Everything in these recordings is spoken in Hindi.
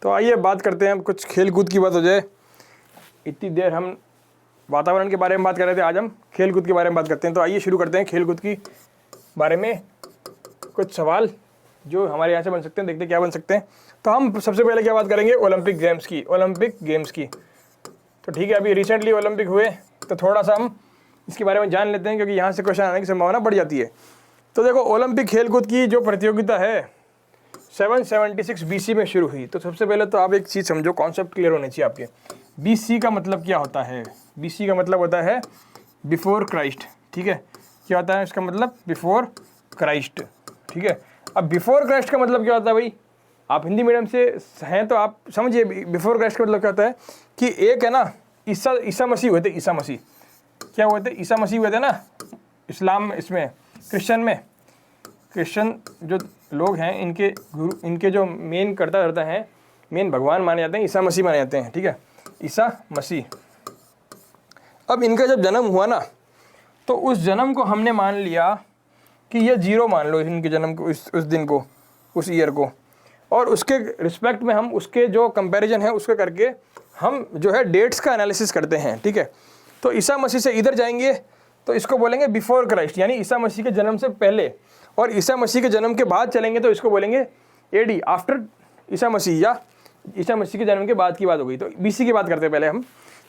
तो आइए बात करते हैं, कुछ खेल कूद की बात हो जाए। इतनी देर हम वातावरण के बारे में बात कर रहे थे, आज हम खेल कूद के बारे में बात करते हैं। तो आइए शुरू करते हैं खेल कूद की बारे में कुछ सवाल जो हमारे यहाँ से बन सकते हैं, देखते हैं क्या बन सकते हैं। तो हम सबसे पहले क्या बात करेंगे, ओलंपिक गेम्स की। तो ठीक है, अभी रिसेंटली ओलंपिक हुए तो थोड़ा सा हम इसके बारे में जान लेते हैं, क्योंकि यहाँ से क्वेश्चन आने की संभावना बढ़ जाती है। तो देखो, ओलंपिक खेलकूद की जो प्रतियोगिता है 776 BC में शुरू हुई। तो सबसे पहले तो आप एक चीज़ समझो, कॉन्सेप्ट क्लियर होने चाहिए आपके। BC का मतलब क्या होता है? BC का मतलब होता है बिफोर क्राइस्ट। ठीक है, क्या होता है इसका मतलब? Before Christ. ठीक है, अब बिफोर क्राइस्ट का मतलब क्या होता है भाई? आप हिंदी मीडियम से हैं तो आप समझिए बिफोर क्राइस्ट का मतलब क्या होता है कि एक है ना, ईसा मसीह हुए थे। ईसा मसीह क्या हुए थे? ईसा मसीह हुए थे ना इस्लाम, इसमें क्रिश्चियन जो लोग हैं, इनके गुरु, इनके जो मेन करता धरता हैं, मेन भगवान माने जाते हैं, ईसा मसीह माने जाते हैं। ठीक है, ईसा मसीह। अब इनका जब जन्म हुआ ना, तो उस जन्म को हमने मान लिया कि ये 0 मान लो, इनके जन्म को, उस दिन को, उस ईयर को, और उसके रिस्पेक्ट में हम उसके जो कंपैरिजन है उसके करके हम जो है डेट्स का एनालिसिस करते हैं। ठीक है, तो ईसा मसीह से इधर जाएंगे तो इसको बोलेंगे बिफोर क्राइस्ट, यानी ईसा मसीह के जन्म से पहले, और ईसा मसीह के जन्म के बाद चलेंगे तो इसको बोलेंगे AD, आफ्टर ईसा मसीह, या ईसा मसीह के जन्म के बाद की बात हो गई। तो BC की बात करते हैं पहले हम।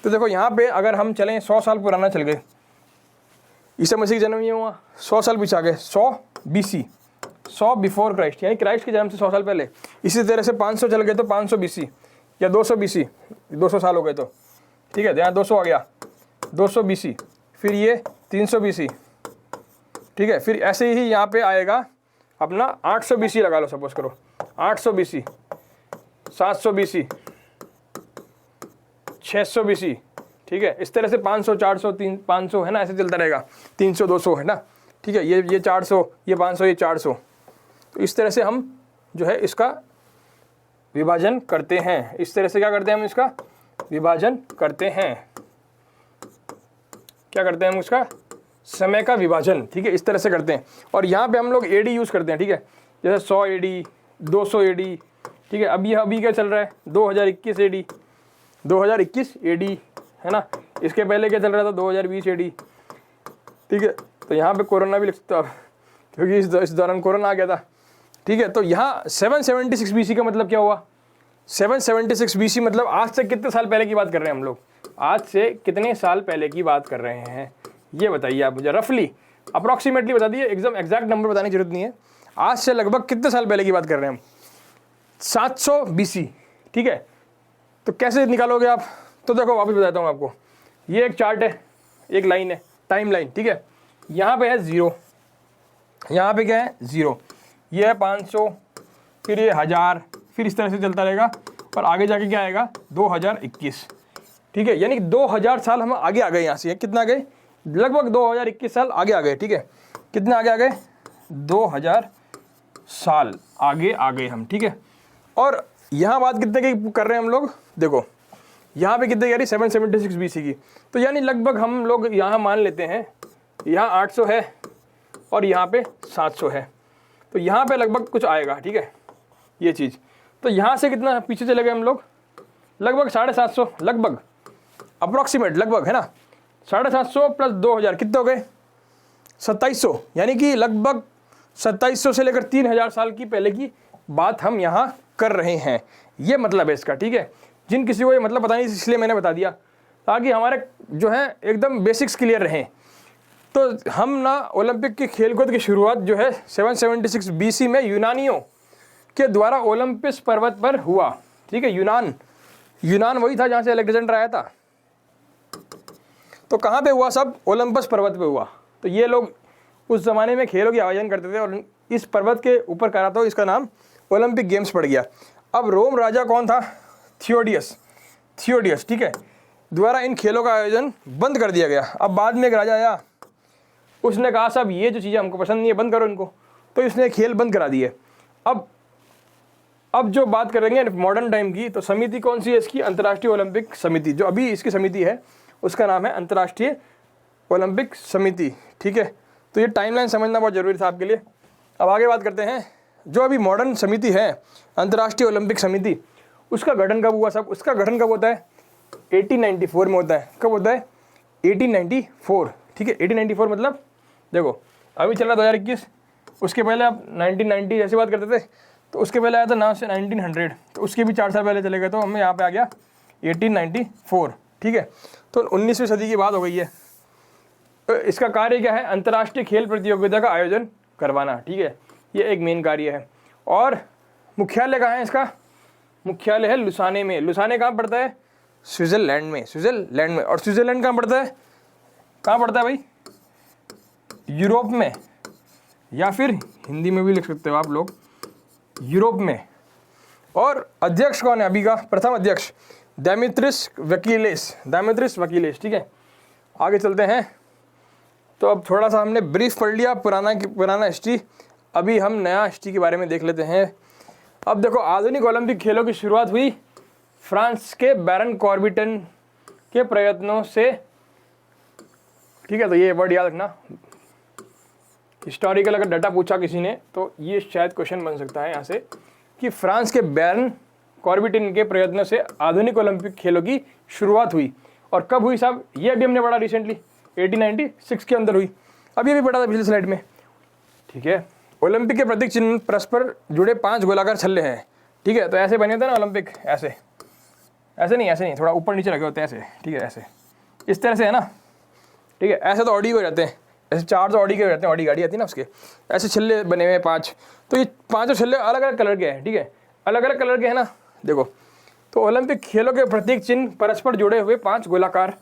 तो देखो यहाँ पे अगर हम चलें 100 साल पुराना चल गए, ईसा मसीह का जन्म ये हुआ 100 साल पीछे आ गए, 100 BC, 100 बिफोर क्राइस्ट, यानी क्राइस्ट के जन्म से 100 साल पहले। इसी तरह से 500 चल गए तो 500 BC, या 200 BC, 200 साल हो गए तो ठीक है, यहाँ 200 आ गया, 200 BC, फिर ये 300 BC। ठीक है, फिर ऐसे ही यहाँ पे आएगा अपना 800 BC लगा लो, सपोज करो 800 BC, 700 BC, 600 BC। ठीक है, इस तरह से 500, 400, 500 है ना, ऐसे चलता रहेगा, 300, 200 है ना। ठीक है, ये 400, ये 500, ये 400। तो इस तरह से हम जो है इसका विभाजन करते हैं। इस तरह से क्या करते हैं हम? इसका विभाजन करते हैं। क्या करते हैं हम? उसका समय का विभाजन। ठीक है, इस तरह से करते हैं। और यहाँ पे हम लोग AD यूज़ करते हैं। ठीक है, जैसे 100 AD, 200 AD। ठीक है, अभी क्या चल रहा है? 2021 AD, 2021 AD है ना। इसके पहले क्या चल रहा था? 2020 AD। ठीक है, तो यहाँ पे कोरोना भी लिख सकते हो आप, क्योंकि इस दौरान कोरोना आ गया था। ठीक है, तो यहाँ 776 BC का मतलब क्या हुआ? 776 BC मतलब आज से कितने साल पहले की बात कर रहे हैं हम लोग? आज से कितने साल पहले की बात कर रहे हैं, ये बताइए आप मुझे। रफली अप्रॉक्सीमेटली बता दिए, एकदम एग्जैक्ट नंबर बताने की जरूरत नहीं है। आज से लगभग कितने साल पहले की बात कर रहे हैं हम? 700 BC। ठीक है, तो कैसे निकालोगे आप? तो देखो वापस बताता हूँ आपको। ये एक चार्ट है, एक लाइन है, टाइम लाइन। ठीक है, यहाँ पे है 0, यहाँ पे क्या है? 0, ये है 500, फिर ये 1000, फिर इस तरह से चलता रहेगा, और आगे जाके क्या आएगा? 2021। ठीक है, यानी 2000 साल हम आगे आ गए। यहाँ से कितना गए? लगभग 2021 साल आगे आ गए। ठीक है, कितना आगे आ गए? 2000 साल आगे आ गए हम। ठीक है, और यहाँ बात कितने की कर रहे हैं हम लोग? देखो यहाँ पे कितने यानी 776 BC की। तो यानी लगभग हम लोग यहाँ मान लेते हैं, यहाँ 800 है और यहाँ पे 700 है, तो यहाँ पे लगभग कुछ आएगा। ठीक है, ये चीज़। तो यहाँ से कितना पीछे चले गए हम लोग? लगभग 750, लगभग अप्रॉक्सीमेट, लगभग है ना। 750 प्लस 2000 कितने हो गए? 2700, यानी कि लगभग 2700 से लेकर 3000 साल की पहले की बात हम यहाँ कर रहे हैं। ये मतलब है इसका। ठीक है, जिन किसी को ये मतलब पता नहीं, इसलिए मैंने बता दिया ताकि हमारे जो है एकदम बेसिक्स क्लियर रहें। तो हम ना ओलंपिक की खेलकूद की शुरुआत जो है 776 BC में यूनानियों के द्वारा ओलंपस पर्वत पर हुआ। ठीक है, यूनान वही था जहाँ से अलेक्जेंडर आया था। तो कहाँ पे हुआ? सब ओलंपस पर्वत पे हुआ। तो ये लोग उस ज़माने में खेलों की आयोजन करते थे और इस पर्वत के ऊपर करा था, इसका नाम ओलंपिक गेम्स पड़ गया। अब रोम राजा कौन था? थियोडियस। ठीक है, द्वारा इन खेलों का आयोजन बंद कर दिया गया। अब बाद में एक राजा आया, उसने कहा साहब ये जो चीज़ें हमको पसंद नहीं है, बंद करो इनको। तो इसने खेल बंद करा दिए। अब जो बात करेंगे मॉडर्न टाइम की, तो समिति कौन सी है इसकी? अंतर्राष्ट्रीय ओलंपिक समिति। जो अभी इसकी समिति है उसका नाम है अंतर्राष्ट्रीय ओलंपिक समिति। ठीक है, तो ये टाइमलाइन समझना बहुत जरूरी था आपके लिए। अब आगे बात करते हैं। जो अभी मॉडर्न समिति है अंतर्राष्ट्रीय ओलंपिक समिति, उसका गठन कब हुआ? सब उसका गठन कब होता है? 1894 में होता है। कब होता है? 1894, ठीक है। 1894 मतलब देखो अभी चल रहा 2021, उसके पहले आप 1990 ऐसी बात करते थे, तो उसके पहले आया था नाम से 1900, तो उसके भी 4 साल पहले चले गए, तो हमें यहाँ पे आ गया 1894, ठीक है। तो 19वीं सदी की बात हो गई है। तो इसका कार्य क्या है? अंतर्राष्ट्रीय खेल प्रतियोगिता का आयोजन करवाना, ठीक है, ये एक मेन कार्य है। और मुख्यालय कहाँ है इसका? मुख्यालय है लुसाने में। लुसाने कहाँ पड़ता है? स्विट्जरलैंड में, स्विट्जरलैंड में। और स्विट्जरलैंड कहाँ पड़ता है? कहाँ पड़ता है भाई? यूरोप में, या फिर हिंदी में भी लिख सकते हो आप लोग, यूरोप में। और अध्यक्ष कौन है अभी का? प्रथम अध्यक्ष डेमेत्रियस वकीलेस, ठीक है। आगे चलते हैं। तो अब थोड़ा सा हमने ब्रीफ पढ़ लिया पुराना हिस्ट्री, अभी हम नया हिस्ट्री के बारे में देख लेते हैं। अब देखो आधुनिक ओलंपिक खेलों की शुरुआत हुई फ्रांस के बैरन कॉर्बिटन के प्रयत्नों से, ठीक है। तो ये वर्ड याद रखना, हिस्टोरिकल अगर डाटा पूछा किसी ने तो ये शायद क्वेश्चन बन सकता है यहाँ से, कि फ्रांस के बैरन कॉर्बिटन के प्रयत्नों से आधुनिक ओलंपिक खेलों की शुरुआत हुई। और कब हुई साहब? ये अभी हमने पढ़ा रिसेंटली, 1896 के अंदर हुई। अब ये भी पढ़ा था पिछली स्लाइड में, ठीक है। ओलंपिक के प्रतीक चिन्ह परस्पर जुड़े 5 गोलाकार छल्ले हैं, ठीक है। तो ऐसे बने थे ना ओलंपिक, ऐसे नहीं, थोड़ा ऊपर नीचे रखे होते हैं ऐसे, ठीक है, ऐसे इस तरह से है ना, ठीक है। ऐसे तो ऑडी हो जाते हैं, ऐसे 4 तो ऑडी के रहते हैं, ऑडी गाड़ी आती है ना उसके, ऐसे छल्ले बने हुए हैं 5। तो ये 5 छल्ले अलग अलग कलर के हैं, ठीक है, अलग अलग कलर के हैं ना, देखो। तो ओलंपिक खेलों के प्रतीक चिन्ह परस्पर जुड़े हुए 5 गोलाकार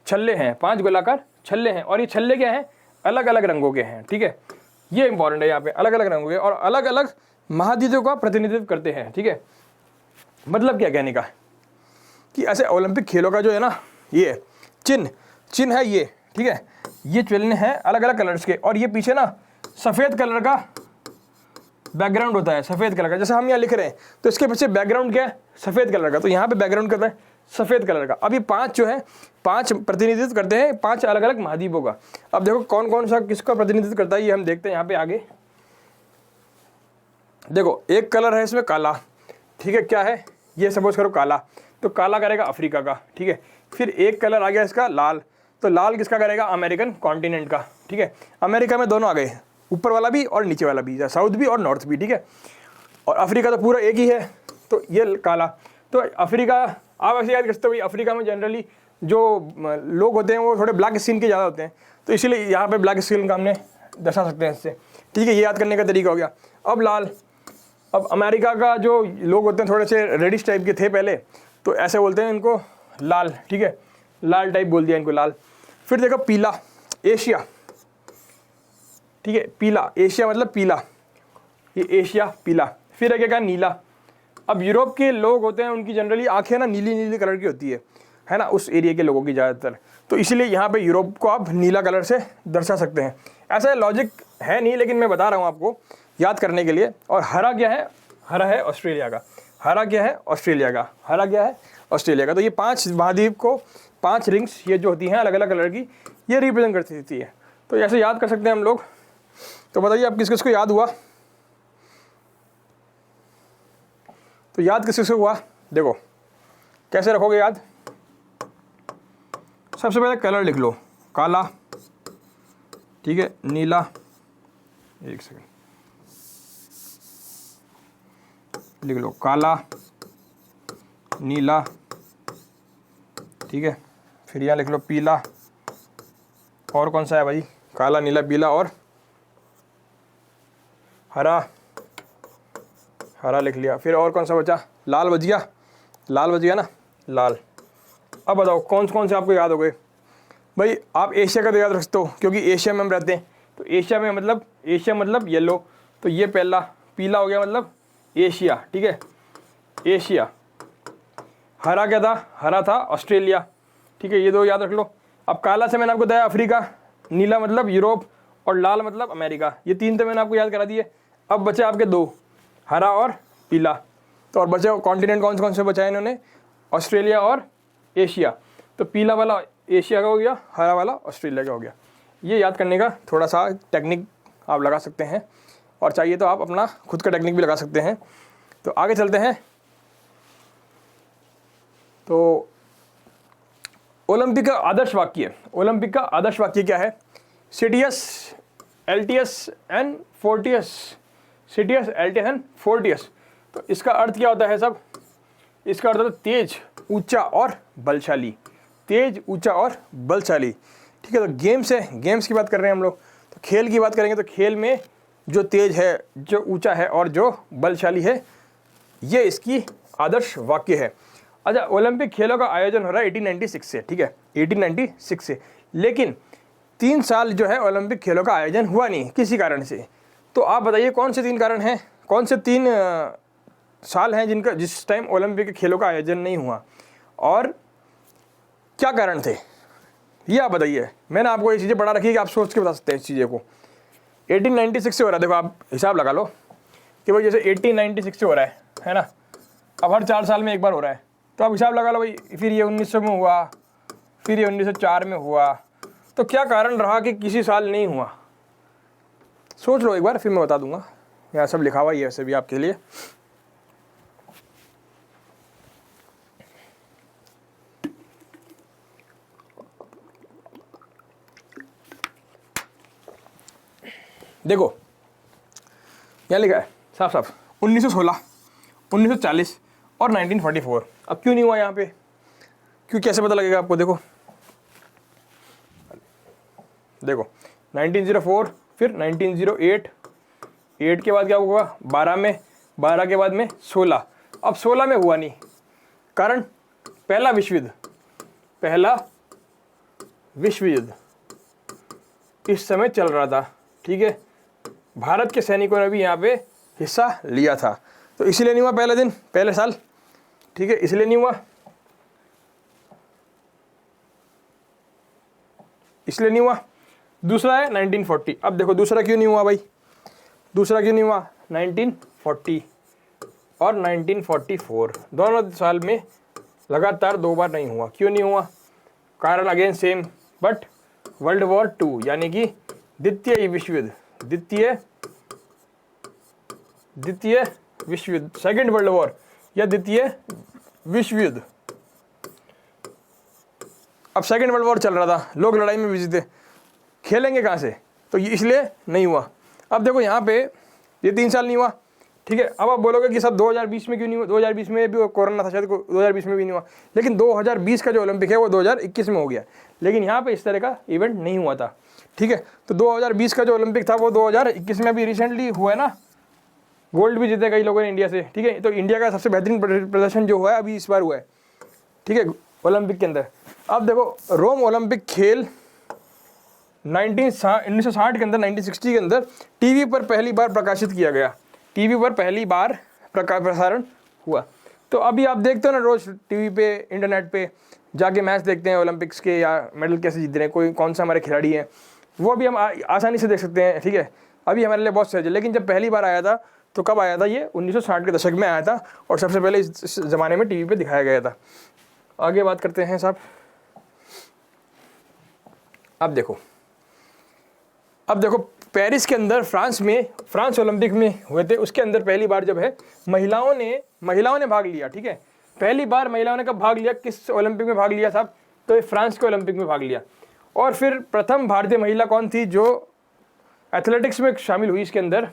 छल्ले हैं, 5 गोलाकार छल्ले हैं। और ये छल्ले क्या हैं? अलग अलग रंगों के हैं, ठीक है। ये इंपॉर्टेंट है यहाँ पे, अलग अलग रंगों के और अलग अलग महाद्वीपों का प्रतिनिधित्व करते हैं, ठीक है। मतलब क्या कहने का कि ऐसे ओलंपिक खेलों का जो है ना, ये चिन्ह है ये, ठीक है। ये चिन्ह है अलग अलग कलर्स के, और ये पीछे ना सफ़ेद कलर का बैकग्राउंड होता है, सफ़ेद कलर का। जैसे हम यहाँ लिख रहे हैं तो इसके पीछे बैकग्राउंड क्या है? सफ़ेद कलर का। तो यहाँ पे बैकग्राउंड करता है सफ़ेद कलर का। अब ये 5 जो है, 5 प्रतिनिधित्व करते हैं 5 अलग अलग महाद्वीपों का। अब देखो कौन कौन सा किसका प्रतिनिधित्व करता है ये हम देखते हैं यहाँ पे आगे। देखो एक कलर है इसमें काला, ठीक है, क्या है ये? सपोज करो काला, तो काला करेगा अफ्रीका का, ठीक है। फिर एक कलर आ गया इसका लाल, तो लाल किसका करेगा? अमेरिकन कॉन्टिनेंट का, ठीक है। अमेरिका में दोनों आ गए, ऊपर वाला भी और नीचे वाला भी, साउथ भी और नॉर्थ भी, ठीक है। और अफ्रीका तो पूरा एक ही है, तो ये काला। तो अफ्रीका आप ऐसे याद कर सकते हो, अफ्रीका में जनरली जो लोग होते हैं वो थोड़े ब्लैक स्किन के ज़्यादा होते हैं, तो इसीलिए यहाँ पे ब्लैक स्किन का हमने दर्शा सकते हैं इससे, ठीक है। ये याद करने का तरीका हो गया। अब लाल, अब अमेरिका का जो लोग होते हैं थोड़े से रेडिश टाइप के थे पहले, तो ऐसे बोलते हैं इनको लाल, ठीक है, लाल टाइप बोल दिया इनको लाल। फिर देखो पीला, एशिया, ठीक है, पीला, एशिया मतलब पीला, ये एशिया पीला। फिर एक क्या? नीला। अब यूरोप के लोग होते हैं उनकी जनरली आंखें ना नीली नीली कलर की होती है ना, उस एरिया के लोगों की ज़्यादातर, तो इसीलिए यहाँ पे यूरोप को आप नीला कलर से दर्शा सकते हैं। ऐसा लॉजिक है नहीं, लेकिन मैं बता रहा हूँ आपको याद करने के लिए। और हरा क्या है? हरा है ऑस्ट्रेलिया का। हरा क्या है? ऑस्ट्रेलिया का। हरा क्या है? ऑस्ट्रेलिया का। तो ये 5 महाद्वीप को 5 रिंग्स ये जो होती हैं अलग अलग कलर की, ये रिप्रेजेंट करती है। तो ऐसे याद कर सकते हैं हम लोग। तो बताइए आप किस किस को याद हुआ? तो याद किस किस को हुआ? देखो कैसे रखोगे याद? सबसे पहले कलर लिख लो, काला, ठीक है, नीला, एक सेकंड लिख लो, काला, नीला, ठीक है। फिर यहाँ लिख लो पीला, और कौन सा है भाई? काला, नीला, पीला और हरा। हरा लिख लिया। फिर और कौन सा बचा? लाल बच गया, लाल बच गया ना, लाल। अब बताओ कौन कौन से आपको याद हो गए? भाई आप एशिया का तो याद रख सकते हो क्योंकि एशिया में हम रहते हैं, तो एशिया में मतलब एशिया मतलब येलो, तो ये पहला पीला हो गया मतलब एशिया, ठीक है, एशिया। हरा क्या था? हरा था ऑस्ट्रेलिया, ठीक है, ये 2 याद रख लो। अब काला से मैंने आपको बताया अफ्रीका, नीला मतलब यूरोप और लाल मतलब अमेरिका, ये 3 तो मैंने आपको याद करा दिए। अब बचे आपके 2, हरा और पीला। तो और बचे कॉन्टिनेंट कौन कौन से बचाए इन्होंने? ऑस्ट्रेलिया और एशिया। तो पीला वाला एशिया का हो गया, हरा वाला ऑस्ट्रेलिया का हो गया। ये याद करने का थोड़ा सा टेक्निक आप लगा सकते हैं, और चाहिए तो आप अपना खुद का टेक्निक भी लगा सकते हैं। तो आगे चलते हैं। तो ओलंपिक का आदर्श वाक्य, ओलंपिक का आदर्श वाक्य क्या है? Citius, Altius and Fortius, Citius, Altius and Fortius. तो इसका अर्थ क्या होता है सब? इसका अर्थ होता है तेज, ऊंचा और बलशाली, तेज, ऊंचा और बलशाली। ठीक है, तो गेम्स है, गेम्स की बात कर रहे हैं हम लोग। तो खेल की बात करेंगे तो खेल में जो तेज है, जो ऊंचा है और जो बलशाली है, ये इसकी आदर्श वाक्य है। अच्छा, ओलंपिक खेलों का आयोजन हो रहा है 1896 से, ठीक है, 1896 से, लेकिन 3 साल जो है ओलंपिक खेलों का आयोजन हुआ नहीं किसी कारण से। तो आप बताइए कौन से 3 कारण हैं, कौन से 3 साल हैं जिस टाइम ओलंपिक खेलों का आयोजन नहीं हुआ, और क्या कारण थे, ये आप बताइए। मैंने आपको ये चीज़ें पढ़ा रखी है कि आप सोच के बता सकते हैं इस चीज़ें को। 1896 से हो रहा है, देखो आप हिसाब लगा लो कि भाई जैसे 1896 से हो रहा है ना, अब हर 4 साल में एक बार हो रहा है, तो आप हिसाब लगा लो भाई, फिर ये 1900 में हुआ, फिर ये 1904 में हुआ, तो क्या कारण रहा कि किसी साल नहीं हुआ? सोच लो एक बार, फिर मैं बता दूंगा। यहाँ सब लिखा हुआ है वैसे भी आपके लिए। देखो यहाँ लिखा है साफ साफ 1916, 1940 और 1944। अब क्यों नहीं हुआ यहाँ पे? क्यों, कैसे पता लगेगा आपको? देखो 1904, फिर 1908, 8 के बाद क्या हुआ? 12 में, 12 के बाद में 16। अब 16 में हुआ नहीं, कारण पहला विश्व युद्ध इस समय चल रहा था। ठीक है, भारत के सैनिकों ने भी यहाँ पे हिस्सा लिया था, तो इसलिए नहीं हुआ पहले दिन, पहले साल। ठीक है, इसलिए नहीं हुआ, इसलिए नहीं हुआ। दूसरा है 1940। अब देखो दूसरा क्यों नहीं हुआ भाई, दूसरा क्यों नहीं हुआ? 1940 और 1944 दोनों साल में लगातार 2 बार नहीं हुआ। क्यों नहीं हुआ? कारण again same, but world war 2 यानी कि द्वितीय विश्व युद्ध, द्वितीय विश्व युद्ध, सेकेंड वर्ल्ड वॉर या द्वितीय विश्व युद्ध। अब सेकेंड वर्ल्ड वॉर चल रहा था, लोग लड़ाई में बिजी थे, खेलेंगे कहाँ से? तो ये इसलिए नहीं हुआ। अब देखो यहाँ पे ये 3 साल नहीं हुआ। ठीक है, अब आप बोलोगे कि सब 2020 में क्यों नहीं हुआ? 2020 में भी कोरोना था शायद, 2020 में भी नहीं हुआ, लेकिन 2020 का जो ओलंपिक है वो 2021 में हो गया, लेकिन यहाँ पे इस तरह का इवेंट नहीं हुआ था। ठीक है, तो 2020 का जो ओलंपिक था वो 2021 में अभी रिसेंटली हुआ है ना, गोल्ड भी जीते कई लोगों ने इंडिया से। ठीक है, तो इंडिया का सबसे बेहतरीन प्रदर्शन जो हुआ है अभी इस बार हुआ है, ठीक है, ओलंपिक के अंदर। अब देखो रोम ओलंपिक खेल 1960 के अंदर, 1960 के अंदर टीवी पर पहली बार प्रकाशित किया गया, टीवी पर पहली बार प्रसारण हुआ। तो अभी आप देखते हो ना रोज टीवी पे, इंटरनेट पे जाके मैच देखते हैं ओलंपिक्स के, या मेडल कैसे जीत रहे हैं, कोई कौन सा हमारे खिलाड़ी हैं, वो भी हम आसानी से देख सकते हैं। ठीक है, अभी हमारे लिए बहुत सहज है, लेकिन जब पहली बार आया था तो कब आया था? ये 1960 के दशक में आया था, और सबसे पहले इस ज़माने में टीवी पे दिखाया गया था। आगे बात करते हैं साहब। अब देखो पेरिस के अंदर, फ्रांस ओलंपिक में हुए थे, उसके अंदर पहली बार जब है महिलाओं ने भाग लिया। ठीक है, पहली बार महिलाओं ने कब भाग लिया, किस ओलंपिक में भाग लिया साहब? तो फ्रांस के ओलंपिक में भाग लिया। और फिर प्रथम भारतीय महिला कौन थी जो एथलेटिक्स में शामिल हुई? इसके अंदर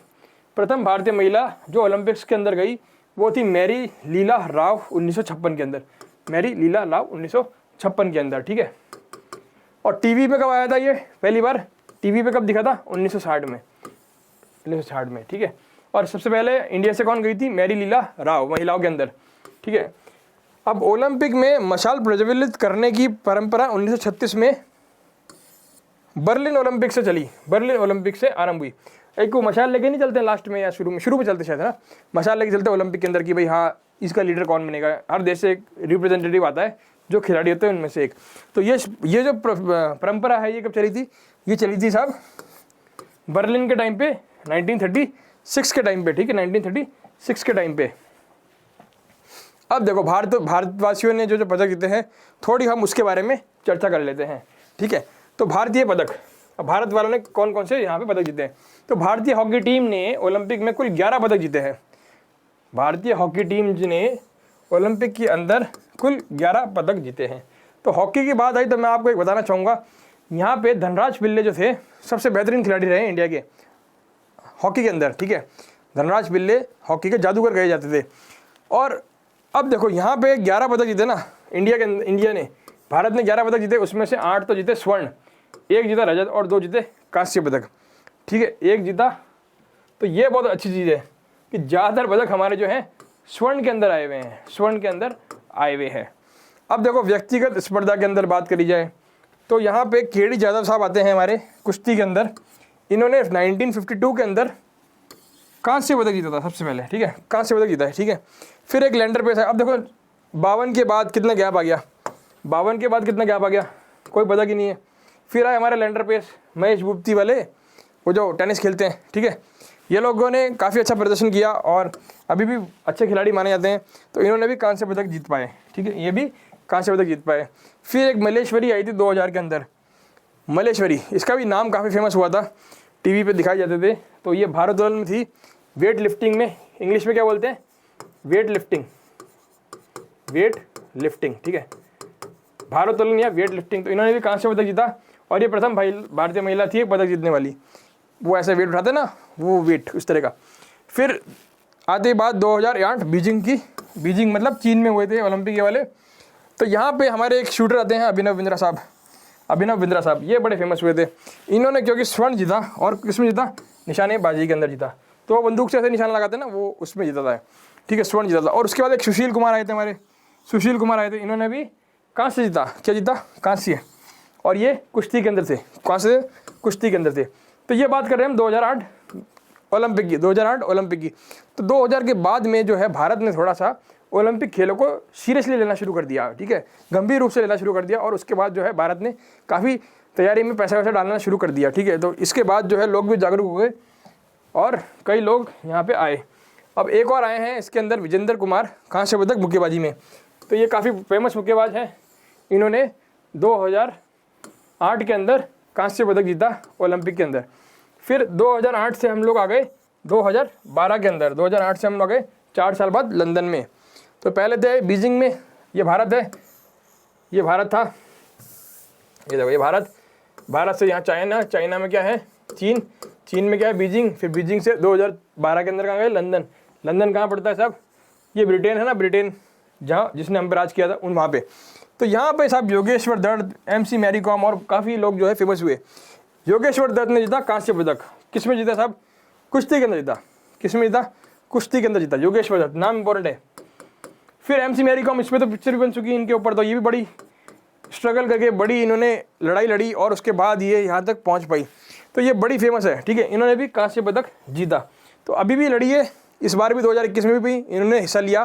प्रथम भारतीय महिला जो ओलंपिक्स के अंदर गई वो थी मैरी लीला राव 1956 के अंदर, मैरी लीला राव 1956 के अंदर। ठीक है, और टीवी पे कब आया था ये? पहली बार टीवी पे कब दिखा था? 1960 में। ठीक है, और सबसे पहले इंडिया से कौन गई थी? मैरी लीला राव, महिलाओं के अंदर। ठीक है, अब ओलंपिक में मशाल प्रज्वलित करने की परंपरा 1936 में बर्लिन ओलंपिक से चली, बर्लिन ओलंपिक से आरंभ हुई। एक वो मशाल लेके नहीं चलते लास्ट में या शुरू में चलते शायद, है ना, मशाल लेके चलते ओलंपिक के अंदर कि भाई हाँ इसका लीडर कौन बनेगा। हर देश से एक रिप्रेजेंटेटिव आता है जो खिलाड़ी होते हैं उनमें से एक। तो ये जो परंपरा है ये कब चली थी? ये चली थी साहब बर्लिन के टाइम पे, 1936 के टाइम पे। ठीक है, 1936 के टाइम पे। अब देखो भारतवासियों ने जो पदक जीते हैं, थोड़ी हम उसके बारे में चर्चा कर लेते हैं। ठीक है, तो भारतीय पदक, अब भारत वालों ने कौन कौन से यहाँ पे पदक जीते हैं? तो भारतीय हॉकी टीम ने ओलंपिक में कुल 11 पदक जीते हैं। भारतीय हॉकी टीम ने ओलंपिक के अंदर कुल 11 पदक जीते हैं। तो हॉकी की बात आई तो मैं आपको एक बताना चाहूँगा, यहाँ पे धनराज पिल्ले जो थे सबसे बेहतरीन खिलाड़ी रहे इंडिया के हॉकी के अंदर, ठीक है। धनराज पिल्ले हॉकी के जादूगर कहे जाते थे। और अब देखो यहाँ पे 11 पदक जीते ना इंडिया ने, भारत ने 11 पदक जीते, उसमें से 8 तो जीते स्वर्ण, 1 जीता रजत और 2 जीते कांस्य पदक, ठीक है। 1 जीता, तो ये बहुत अच्छी चीज़ है कि ज़्यादातर पदक हमारे जो हैं स्वर्ण के अंदर आए हुए हैं, स्वर्ण के अंदर आए हुए हैं। अब देखो व्यक्तिगत स्पर्धा के अंदर बात करी जाए तो यहाँ पे केडी यादव साहब आते हैं हमारे कुश्ती के अंदर। इन्होंने 1952 के अंदर कांस्य पदक जीता था सबसे पहले, ठीक है, कांस्य पदक जीता है, ठीक है। फिर एक लैंडर पेस है। अब देखो 52 के बाद कितना गैप आ गया, 52 के बाद कितना गैप आ गया, कोई पदक ही नहीं है। फिर आए हमारे लैंडर पेस महेश भूपति वाले, वो जो टेनिस खेलते हैं, ठीक है। ये लोगों ने काफ़ी अच्छा प्रदर्शन किया और अभी भी अच्छे खिलाड़ी माने जाते हैं, तो इन्होंने भी कांस्य पदक जीत पाए, ठीक है, ये भी कांस्य पदक जीत पाए। फिर एक मलेश्वरी आई थी 2000 के अंदर, मलेश्वरी, इसका भी नाम काफ़ी फेमस हुआ था, टीवी पे दिखाए जाते थे। तो ये भारोत्तोलन में थी, वेट लिफ्टिंग में, इंग्लिश में क्या बोलते हैं, वेट लिफ्टिंग, ठीक है, भारोत्तोलन या वेट लिफ्टिंग। तो इन्होंने भी कांस्य पदक जीता और ये प्रथम भारतीय महिला थी एक पदक जीतने वाली। वो ऐसे वेट उठाते ना, वो वेट उस तरह का। फिर आते बाद 2008 बीजिंग की, बीजिंग मतलब चीन में हुए थे ओलंपिक वाले। तो यहाँ पे हमारे एक शूटर आते हैं अभिनव बिंद्रा साहब, ये बड़े फेमस हुए थे। इन्होंने क्योंकि स्वर्ण जीता और किसमें जीता, निशानेबाजी के अंदर जीता। तो वो बंदूक से ऐसे निशाना लगाते हैं ना, वो उसमें जीता था, ठीक है, स्वर्ण जीता था। और उसके बाद एक सुशील कुमार आए थे हमारे, इन्होंने भी कांस्य जीता, क्या जीता, कांस्य। और ये कुश्ती के अंदर थे, कांस्य कुश्ती के अंदर थे। तो ये बात कर रहे हैं हम 2008 ओलंपिक की, 2008 ओलंपिक की। तो 2000 के बाद में जो है भारत ने थोड़ा सा ओलंपिक खेलों को सीरियसली लेना शुरू कर दिया, ठीक है, गंभीर रूप से लेना शुरू कर दिया। और उसके बाद जो है भारत ने काफ़ी तैयारी में पैसा वैसा डालना शुरू कर दिया, ठीक है। तो इसके बाद जो है लोग भी जागरूक हो गए और कई लोग यहाँ पे आए। अब एक और आए हैं इसके अंदर, विजेंद्र कुमार, कांस्य पदक मुक्केबाजी में। तो ये काफ़ी फेमस मुक्केबाज हैं, इन्होंने 2008 के अंदर कांस्य पदक जीता ओलंपिक के अंदर। फिर 2008 से हम लोग आ गए 2012 के अंदर, 2008 से हम लोग गए 4 साल बाद लंदन में। तो पहले थे बीजिंग में, ये भारत है, ये भारत था, ये देखो ये भारत से यहाँ चाइना में क्या है, चीन में क्या है, बीजिंग। फिर बीजिंग से 2012 के अंदर कहाँ गए, लंदन कहाँ पड़ता है साहब, ये ब्रिटेन है ना, ब्रिटेन जहाँ जिसने हम पे राज किया था वहाँ पे। तो यहाँ पे साहब योगेश्वर दत्त, MC मैरी कॉम और काफ़ी लोग जो है फेमस हुए। योगेश्वर दत्त ने जीता कांस्य पदक, किस में जीता साहब, कुश्ती के अंदर जीता, किस में जीता, कुश्ती के अंदर जीता, योगेश्वर दत्त, नाम इंपॉर्टेंट है। फिर MC मैरी कॉम, इस पर तो पिक्चर भी बन चुकी है इनके ऊपर। तो ये भी बड़ी स्ट्रगल करके बड़ी इन्होंने लड़ाई लड़ी और उसके बाद ये यहाँ तक पहुँच पाई। तो ये बड़ी फेमस है, ठीक है, इन्होंने भी कांस्य पदक जीता। तो अभी भी लड़ी है, इस बार भी 2021 में भी इन्होंने हिस्सा लिया,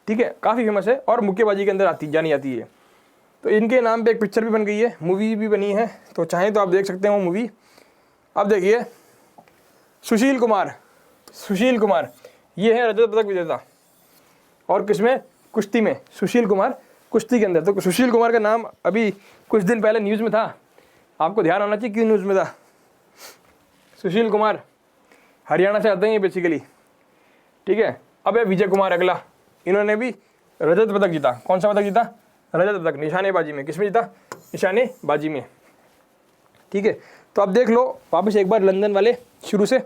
ठीक है, काफ़ी फेमस है और मुक्केबाजी के अंदर जानी जाती है। तो इनके नाम पे एक पिक्चर भी बन गई है, मूवी भी बनी है, तो चाहें तो आप देख सकते हैं वो मूवी। अब देखिए सुशील कुमार ये है रजत पदक विजेता, और किसमें, कुश्ती में, सुशील कुमार कुश्ती के अंदर। तो सुशील कुमार का नाम अभी कुछ दिन पहले न्यूज़ में था, आपको ध्यान होना चाहिए क्यों न्यूज़ में था। सुशील कुमार हरियाणा से आते हैं ये बेसिकली, ठीक है। अब है विजय कुमार अगला, इन्होंने भी रजत पदक जीता। कौन सा पदक जीता, रजत पदक, निशानेबाजी में। किसमें जीता, निशानेबाजी में, ठीक है। तो अब देख लो वापस एक बार लंदन वाले शुरू से।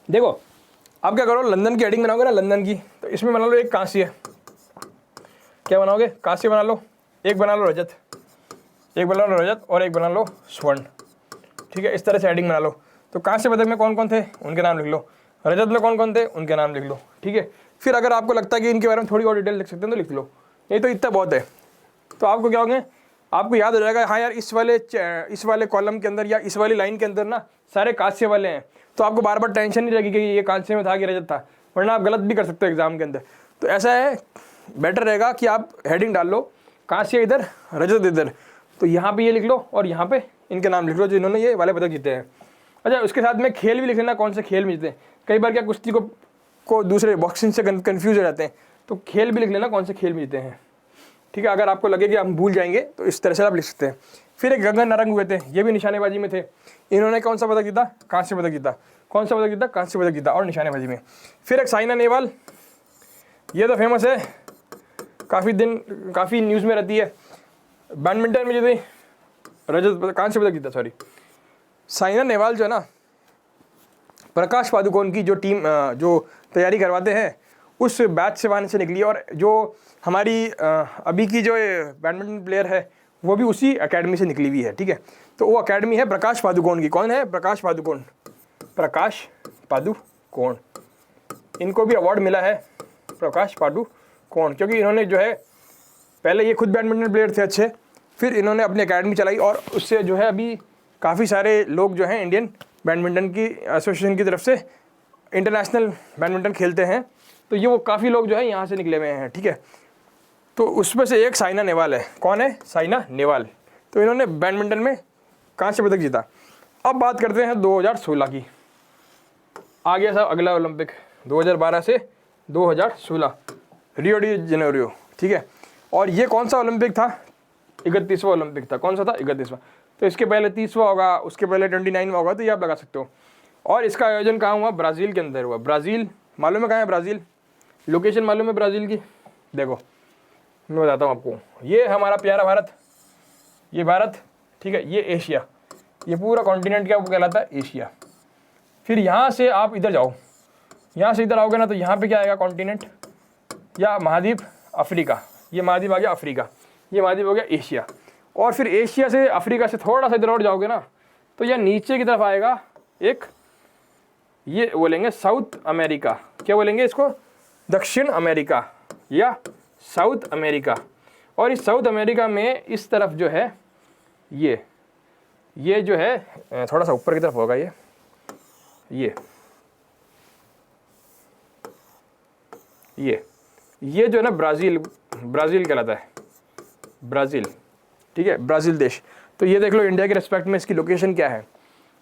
देखो अब क्या करो, लंदन की हेडिंग बनाओगे ना, लंदन की, तो इसमें बना लो एक कांस्य, क्या बनाओगे, कांस्य बना लो, एक बना लो रजत, और एक बना लो स्वर्ण, ठीक है। इस तरह से हेडिंग बना लो। तो कांस्य पदक में कौन कौन थे उनके नाम लिख लो, रजत में कौन कौन थे उनके नाम लिख लो, ठीक है। फिर अगर आपको लगता है कि इनके बारे में थोड़ी और डिटेल लिख सकते हैं तो लिख लो, नहीं तो इतना बहुत है। तो आपको क्या होंगे, आपको याद हो जाएगा, हाँ यार इस वाले कॉलम के अंदर या इस वाली लाइन के अंदर ना सारे कांस्य वाले हैं। तो आपको बार बार टेंशन नहीं रहेगी कि ये कांस्य में था कि रजत था, वरना आप गलत भी कर सकते हो एग्जाम के अंदर। तो ऐसा है, बेटर रहेगा कि आप हेडिंग डाल लो, कांस्य इधर, रजत इधर। तो यहाँ पे ये लिख लो और यहाँ पे इनके नाम लिख लो जो इन्होंने ये वाले पदक जीते हैं। अच्छा, उसके साथ में खेल भी लिख लेना, कौन से खेल में जीते। कई बार क्या कुश्ती को दूसरे बॉक्सिंग से कन्फ्यूज हो जाते हैं, तो खेल भी लिख लेना कौन से खेल में जीते हैं, ठीक है। अगर आपको लगे कि हम भूल जाएंगे तो इस तरह से आप लिख सकते हैं। फिर एक गगन नारंग हुए थे, ये भी निशानेबाजी में थे, इन्होंने कौन सा पदक जीता, कांस्य पदक जीता। कौन सा पदक जीता? कांस्य पदक जीता। और निशानेबाजी में फिर एक साइना नेहवाल, ये तो फेमस है, काफ़ी न्यूज़ में रहती है। बैडमिंटन में जीती रजत, कांस्य पदक जीता, सॉरी। साइना नेहवाल जो है ना, प्रकाश पादुकोण की जो टीम जो तैयारी करवाते हैं उस बैच से वहाँ से निकली, और जो हमारी अभी की जो बैडमिंटन प्लेयर है वो भी उसी एकेडमी से निकली हुई है, ठीक है। तो वो एकेडमी है प्रकाश पादुकोण की। कौन है? प्रकाश पादुकोण। प्रकाश पादुकोण, इनको भी अवार्ड मिला है प्रकाश पादुकोण, क्योंकि इन्होंने जो है पहले ये खुद बैडमिंटन प्लेयर थे अच्छे, फिर इन्होंने अपनी एकेडमी चलाई और उससे जो है अभी काफ़ी सारे लोग जो हैं इंडियन बैडमिंटन की एसोसिएशन की तरफ से इंटरनेशनल बैडमिंटन खेलते हैं। तो ये वो काफ़ी लोग जो है यहाँ से निकले हुए हैं, ठीक है। तो उसमें से एक साइना नेहवाल है। कौन है? साइना नेहवाल। तो इन्होंने बैडमिंटन में कांस्य पदक जीता। अब बात करते हैं 2016 की। आ गया साहब अगला ओलंपिक, 2012 से 2016 रियो डी जेनेरियो, ठीक है। और ये कौन सा ओलंपिक था? 31वां ओलंपिक था। कौन सा था? 31वां। तो इसके पहले 30वां होगा, उसके पहले 29वां होगा, तो ये आप लगा सकते हो। और इसका आयोजन कहाँ हुआ? ब्राज़ील के अंदर हुआ। ब्राज़ील मालूम है कहाँ है? ब्राज़ील लोकेशन मालूम है ब्राज़ील की? देखो मैं बताता हूँ आपको। ये हमारा प्यारा भारत, ये भारत, ठीक है। ये एशिया, ये पूरा कॉन्टिनेंट क्या कहलाता है? एशिया। फिर यहाँ से आप इधर जाओ, यहाँ से इधर आओगे ना तो यहाँ पे क्या आएगा? कॉन्टिनेंट या महाद्वीप अफ्रीका। ये महाद्वीप आ गया अफ्रीका, ये महाद्वीप हो गया एशिया। और फिर एशिया से अफ्रीका से थोड़ा सा इधर और जाओगे ना तो यह नीचे की तरफ आएगा एक, ये बोलेंगे साउथ अमेरिका। क्या बोलेंगे इसको? दक्षिण अमेरिका या साउथ अमेरिका। और इस साउथ अमेरिका में इस तरफ जो है ये जो है थोड़ा सा ऊपर की तरफ होगा, ये जो है ना ब्राज़ील कहलाता है, ब्राज़ील, ठीक है, ब्राज़ील देश। तो ये देख लो इंडिया के रिस्पेक्ट में इसकी लोकेशन क्या है।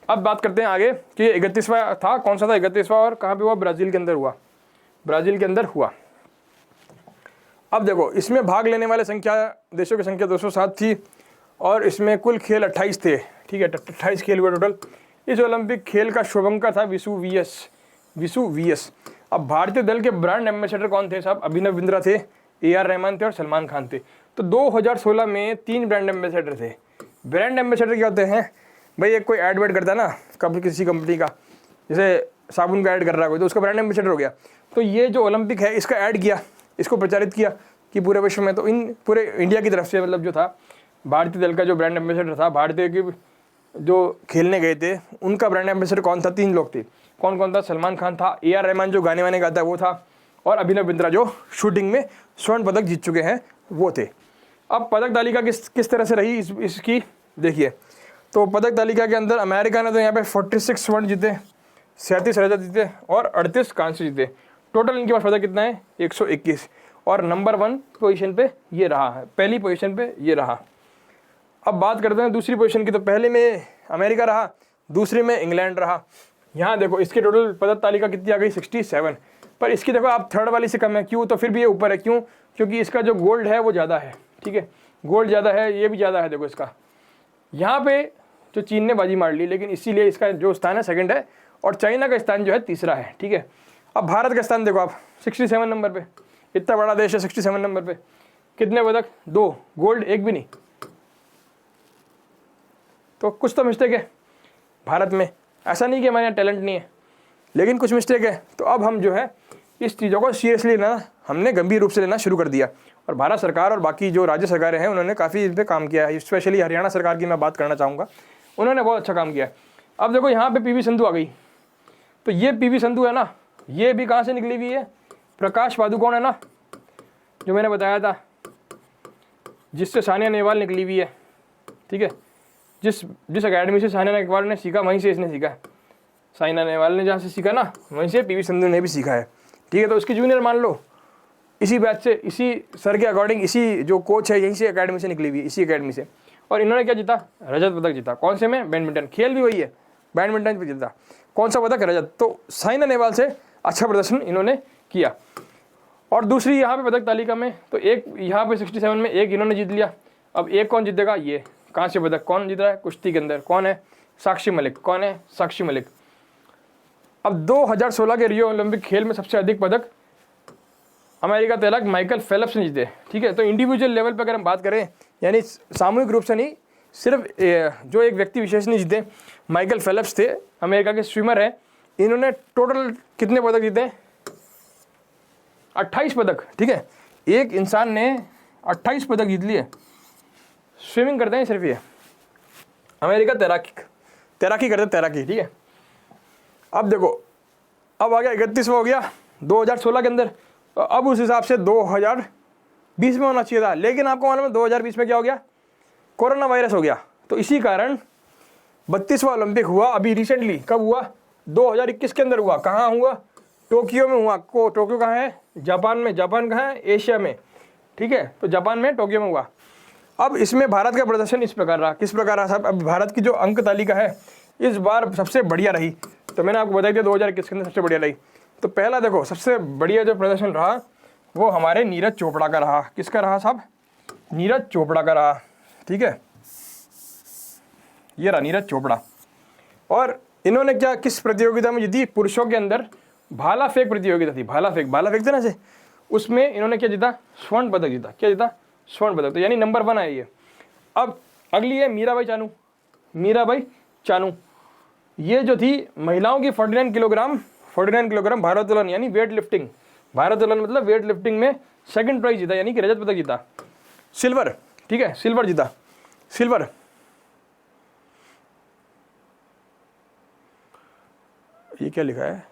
अब बात करते हैं आगे कि 31वां था, कौन सा था 31वां और कहाँ पे हुआ? ब्राज़ील के अंदर हुआ, ब्राज़ील के अंदर हुआ। अब देखो इसमें भाग लेने वाले देशों की संख्या 207 थी और इसमें कुल खेल 28 थे, ठीक है। 28 खेल हुए टोटल। इस ओलंपिक खेल का शुभंकर था विशु वी एस। अब भारतीय दल के ब्रांड एम्बेसडर कौन थे साहब? अभिनव बिंद्रा थे, AR रहमान थे और सलमान खान थे। तो 2016 में 3 ब्रांड एम्बेसडर थे। ब्रांड एम्बेसडर क्या होते हैं भाई? एक कोई ऐड करता है ना कभी किसी कंपनी का, जैसे साबुन का ऐड कर रहा है कोई, तो उसका ब्रांड एम्बेसडर हो गया। तो ये जो ओलंपिक है इसका ऐड किया, इसको प्रचारित किया कि पूरे विश्व में। तो इन पूरे इंडिया की तरफ से मतलब जो था भारतीय दल का जो ब्रांड एम्बेसडर था, भारतीय की जो खेलने गए थे उनका ब्रांड एम्बेसडर कौन था? 3 लोग थे। कौन कौन था? सलमान खान था, AR रहमान जो गाने वाने गाता है वो था, और अभिनव बिंद्रा जो शूटिंग में स्वर्ण पदक जीत चुके हैं वो थे। अब पदक तालिका किस तरह से रही इसकी देखिए। तो पदक तालिका के अंदर अमेरिका ने तो यहाँ पे 46 स्वर्ण जीते, 37 रजत जीते और 38 कांस्य जीते। टोटल इनके पास पदक कितना है? 121। और नंबर 1 पोजीशन पे ये रहा है, पहली पोजीशन पे ये रहा। अब बात करते हैं दूसरी पोजीशन की। तो पहले में अमेरिका रहा, दूसरे में इंग्लैंड रहा। यहाँ देखो इसके टोटल पदक तालिका कितनी आ गई? 67। पर इसकी देखो आप थर्ड वाली से कम है, क्यों? तो फिर भी ये ऊपर है, क्यों? क्योंकि इसका जो गोल्ड है वो ज़्यादा है, ठीक है, गोल्ड ज़्यादा है, ये भी ज़्यादा है। देखो इसका यहाँ पे जो चीन ने बाजी मार ली, लेकिन इसीलिए इसका जो स्थान है 2nd है और चाइना का स्थान जो है 3रा है, ठीक है। अब भारत का स्थान देखो आप 67 नंबर पे, इतना बड़ा देश है 67 नंबर पे। कितने पदक? 2, गोल्ड 1 भी नहीं। तो कुछ तो मिस्टेक है भारत में। ऐसा नहीं कि हमारे यहाँ टैलेंट नहीं है, लेकिन कुछ मिस्टेक है। तो अब हम जो है इस चीज़ों को सीरियसली लेना, हमने गंभीर रूप से लेना शुरू कर दिया। और भारत सरकार और बाकी जो राज्य सरकारें हैं उन्होंने काफ़ी इस पर काम किया है। स्पेशली हरियाणा सरकार की मैं बात करना चाहूँगा, उन्होंने बहुत अच्छा काम किया है। अब देखो यहाँ पे PV सिंधु आ गई। तो ये PV सिंधु है ना, ये भी कहाँ से निकली हुई है? प्रकाश पादुकोण है ना, जो मैंने बताया था, जिससे सानिया नेहवाल निकली हुई है, ठीक है। जिस अकेडमी से सानिया नेहवाल ने सीखा वहीं से इसने सीखा है। साइना नेहवाल ने जहाँ से सीखा ना वहीं से PV सिंधु ने भी सीखा है, ठीक है। तो उसकी जूनियर मान लो इसी बैच से, इसी सर के अकॉर्डिंग, इसी जो कोच है यहीं से अकेडमी से निकली हुई, इसी अकेडमी से। और इन्होंने क्या जीता? रजत पदक जीता। कौन से में? बैडमिंटन। खेल भी वही है, बैडमिंटन पे जीता। कौन सा पदक? रजत। तो साइना नेहवाल से अच्छा प्रदर्शन इन्होंने किया। और दूसरी यहाँ पे पदक तालिका में तो एक यहाँ पे 67 में एक इन्होंने जीत लिया। अब एक कौन जीतेगा? ये कांस्य पदक। कौन जीत रहा है? कुश्ती के अंदर कौन है? साक्षी मलिक। कौन है? साक्षी मलिक। अब 2016 के रियो ओलंपिक खेल में सबसे अधिक पदक अमेरिका तैराक माइकल फेल्प्स ने जीते, ठीक है। तो इंडिविजुअल लेवल पर अगर हम बात करें, यानी सामूहिक रूप से नहीं, सिर्फ जो एक व्यक्ति विशेष नहीं जीते, माइकल फेल्प्स थे, अमेरिका के स्विमर हैं, इन्होंने टोटल कितने पदक जीते? 28 पदक, ठीक है। एक इंसान ने 28 पदक जीत लिए, स्विमिंग करते हैं सिर्फ ये, अमेरिका तैराकी करते, तैराकी, ठीक है। अब देखो, अब आ गया 31वां हो गया 2016 के अंदर, तो अब उस हिसाब से 2020 में होना चाहिए था, लेकिन आपको मालूम है 2020 में क्या हो गया? कोरोना वायरस हो गया। तो इसी कारण 32वां ओलंपिक हुआ अभी रिसेंटली। कब हुआ? 2021 के अंदर हुआ। कहाँ हुआ? टोक्यो में हुआ। टोक्यो कहाँ है? जापान में। जापान कहाँ है? एशिया में, ठीक है। तो जापान में, टोक्यो में हुआ। अब इसमें भारत का प्रदर्शन इस प्रकार रहा। किस प्रकार रहा साहब? अब भारत की जो अंक तालिका है इस बार सबसे बढ़िया रही। तो मैंने आपको बताया 2021 के अंदर सबसे बढ़िया रही। तो पहला देखो, सबसे बढ़िया जो प्रदर्शन रहा वो हमारे नीरज चोपड़ा का रहा। किसका रहा साहब? नीरज चोपड़ा का रहा, ठीक है। ये रहा नीरज चोपड़ा। और इन्होंने क्या, किस प्रतियोगिता में जीती? पुरुषों के अंदर भाला फेंक प्रतियोगिता थी। भाला फेंकते ना से, उसमें इन्होंने क्या जीता? स्वर्ण पदक जीता। क्या जीता? स्वर्ण पदक। तो यानी नंबर 1 है ये। अब अगली है मीराबाई चानू। ये जो थी महिलाओं की 49 किलोग्राम भारोत्तोलन यानी वेट लिफ्टिंग, भारोत्तोलन मतलब वेट लिफ्टिंग में सेकंड प्राइज जीता, यानी कि रजत पदक जीता, सिल्वर, ठीक है, सिल्वर जीता, सिल्वर। ये क्या लिखा है?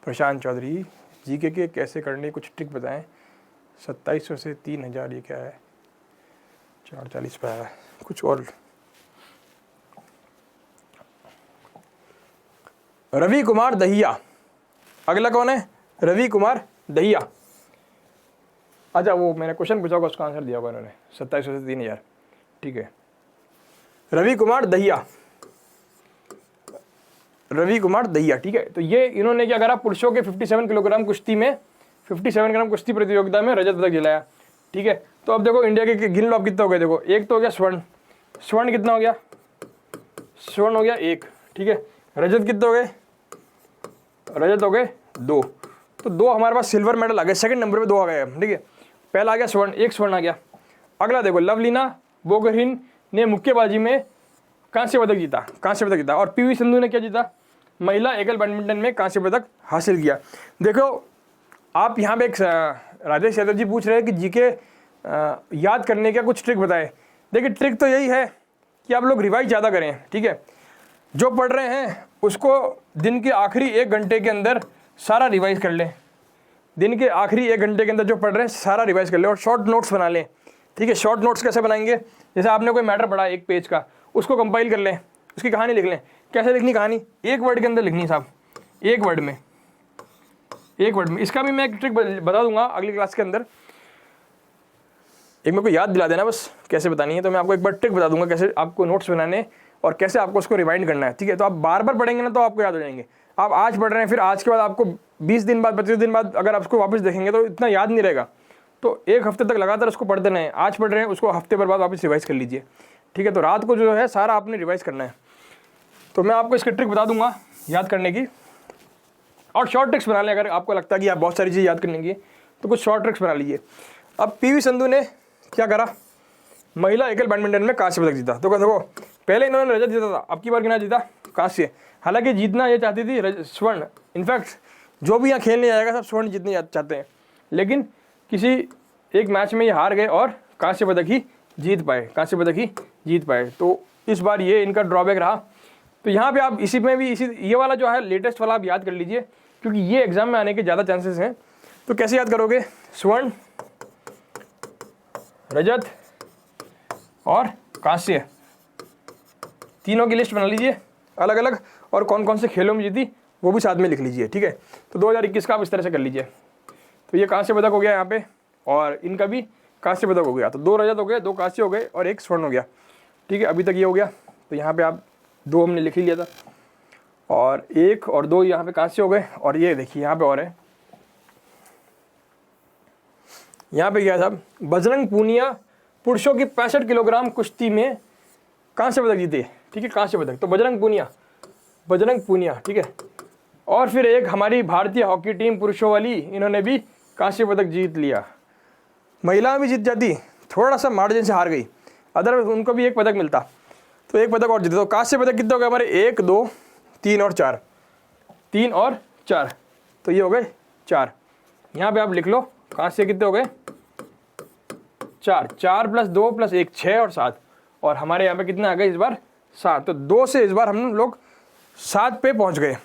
प्रशांत चौधरी, जीके के कैसे करने कुछ ट्रिक बताएं। 2700 से 3000, ये क्या है? 440 पे है कुछ और। रवि कुमार दहिया, अगला कौन है? रवि कुमार दहिया। अच्छा, वो मैंने क्वेश्चन पूछा होगा, उसका आंसर दिया होगा उन्होंने। 2700 से 3000, ठीक है। रवि कुमार दहिया, ठीक है। तो ये इन्होंने क्या करा? पुरुषों के 57 किलोग्राम कुश्ती में, 57 ग्राम कुश्ती प्रतियोगिता में रजत पदक दिलाया, ठीक है। तो अब देखो इंडिया के गिन लो आप कितने हो गए। देखो, एक तो हो गया स्वर्ण कितना हो गया? स्वर्ण हो गया 1, ठीक है। रजत कितने हो गए? रजत हो गए 2। तो 2 हमारे पास सिल्वर मेडल आ गए, सेकंड नंबर पे 2 आ गए, ठीक है। पहला आ गया स्वर्ण, 1 स्वर्ण आ गया। अगला देखो, लवलीना बोगरहिन ने मुक्केबाजी में कांस्य पदक जीता। और पीवी सिंधु ने क्या जीता? महिला एकल बैडमिंटन में कांस्य पदक हासिल किया। देखो, आप यहाँ पे एक राजेश यादव जी पूछ रहे हैं कि जीके याद करने का कुछ ट्रिक बताएं। देखिए, ट्रिक तो यही है कि आप लोग रिवाइज ज़्यादा करें, ठीक है। जो पढ़ रहे हैं उसको दिन के आखिरी 1 घंटे के अंदर सारा रिवाइज कर लें। दिन के आखिरी 1 घंटे के अंदर जो पढ़ रहे हैं सारा रिवाइज कर लें और शॉर्ट नोट्स बना लें, ठीक है। शॉर्ट नोट्स कैसे बनाएंगे? जैसे आपने कोई मैटर पढ़ा 1 पेज का, उसको कंपाइल कर लें, उसकी कहानी लिख लें। कैसे लिखनी कहानी? 1 वर्ड के अंदर लिखनी साहब, 1 वर्ड में। इसका भी मैं एक ट्रिक बता दूंगा अगली क्लास के अंदर। एक मेरे को याद दिला देना बस कैसे बतानी है, तो मैं आपको एक बार ट्रिक बता दूंगा कैसे आपको नोट्स बनाने और कैसे आपको उसको रिवाइंड करना है, ठीक है। तो आप बार बार पढ़ेंगे ना तो आपको याद हो जाएंगे। आप आज पढ़ रहे हैं, फिर आज के बाद आपको 20 दिन बाद, 25 दिन बाद अगर आप उसको वापस देखेंगे तो इतना याद नहीं रहेगा। तो 1 हफ्ते तक लगातार उसको पढ़ते रहें। आज पढ़ रहे हैं, उसको हफ्ते भर बाद वापस रिवाइज कर लीजिए, ठीक है। तो रात को जो है सारा आपने रिवाइज करना है। तो मैं आपको इसकी ट्रिक बता दूंगा याद करने की, और शॉर्ट ट्रिक्स बना लें। अगर आपको लगता है कि आप बहुत सारी चीज़ याद करने की तो कुछ शॉर्ट ट्रिक्स बना लीजिए। अब पीवी सिंधु ने क्या करा? महिला एकल बैडमिंटन में कांस्य पदक जीता। तो देखो, पहले इन्होंने रजत जीता था, अब की बार कितना जीता? कांस्य। हालांकि जीतना ये चाहती थी स्वर्ण। इनफैक्ट जो भी यहाँ खेलने जाएगा सब स्वर्ण जीतने चाहते हैं, लेकिन किसी एक मैच में ये हार गए और कांस्य पदक ही जीत पाए। तो इस बार ये इनका ड्रॉबैक रहा। तो यहाँ पे आप इसी में भी ये वाला जो है लेटेस्ट वाला आप याद कर लीजिए, क्योंकि ये एग्जाम में आने के ज़्यादा चांसेस हैं। तो कैसे याद करोगे? स्वर्ण, रजत और कांस्य, तीनों की लिस्ट बना लीजिए अलग अलग, और कौन कौन से खेलों में जीती वो भी साथ में लिख लीजिए, ठीक है। तो 2021 का आप इस तरह से कर लीजिए। तो ये कांस्य पदक हो गया यहाँ पे, और इनका भी कांस्य पदक हो गया। तो 2 रजत हो गए, 2 कांस्य हो गए और 1 स्वर्ण हो गया, ठीक है। अभी तक ये हो गया। तो यहाँ पे आप 2 हमने लिख ही लिया था, और 1 और 2 यहाँ पे कांस्य हो गए। और ये देखिए यहाँ पे और है, यहाँ पे क्या है साहब? बजरंग पूनिया पुरुषों की 65 किलोग्राम कुश्ती में कांस्य पदक जीते, ठीक है, कांस्य पदक। तो बजरंग पूनिया, ठीक है। और फिर एक हमारी भारतीय हॉकी टीम पुरुषों वाली, इन्होंने भी कांस्य पदक जीत लिया। महिला भी जीत जाती, थोड़ा सा मार्जिन से हार गई, अदरवाइज उनको भी एक पदक मिलता, तो एक पदक और जीते। तो कांस्य पदक कितने हो गए हमारे, 1 2 3 और 4, 3 और 4, तो ये हो गए 4। यहाँ पे आप लिख लो कांस्य कितने हो गए, 4, 4 + 2 + 1 6 और 7, और हमारे यहाँ पे कितने आ गए इस बार 7, तो 2 से इस बार हम लोग 7 पे पहुँच गए।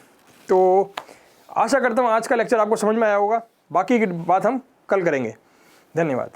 तो आशा करता हूँ आज का लेक्चर आपको समझ में आया होगा, बाकी की बात हम कल करेंगे। धन्यवाद।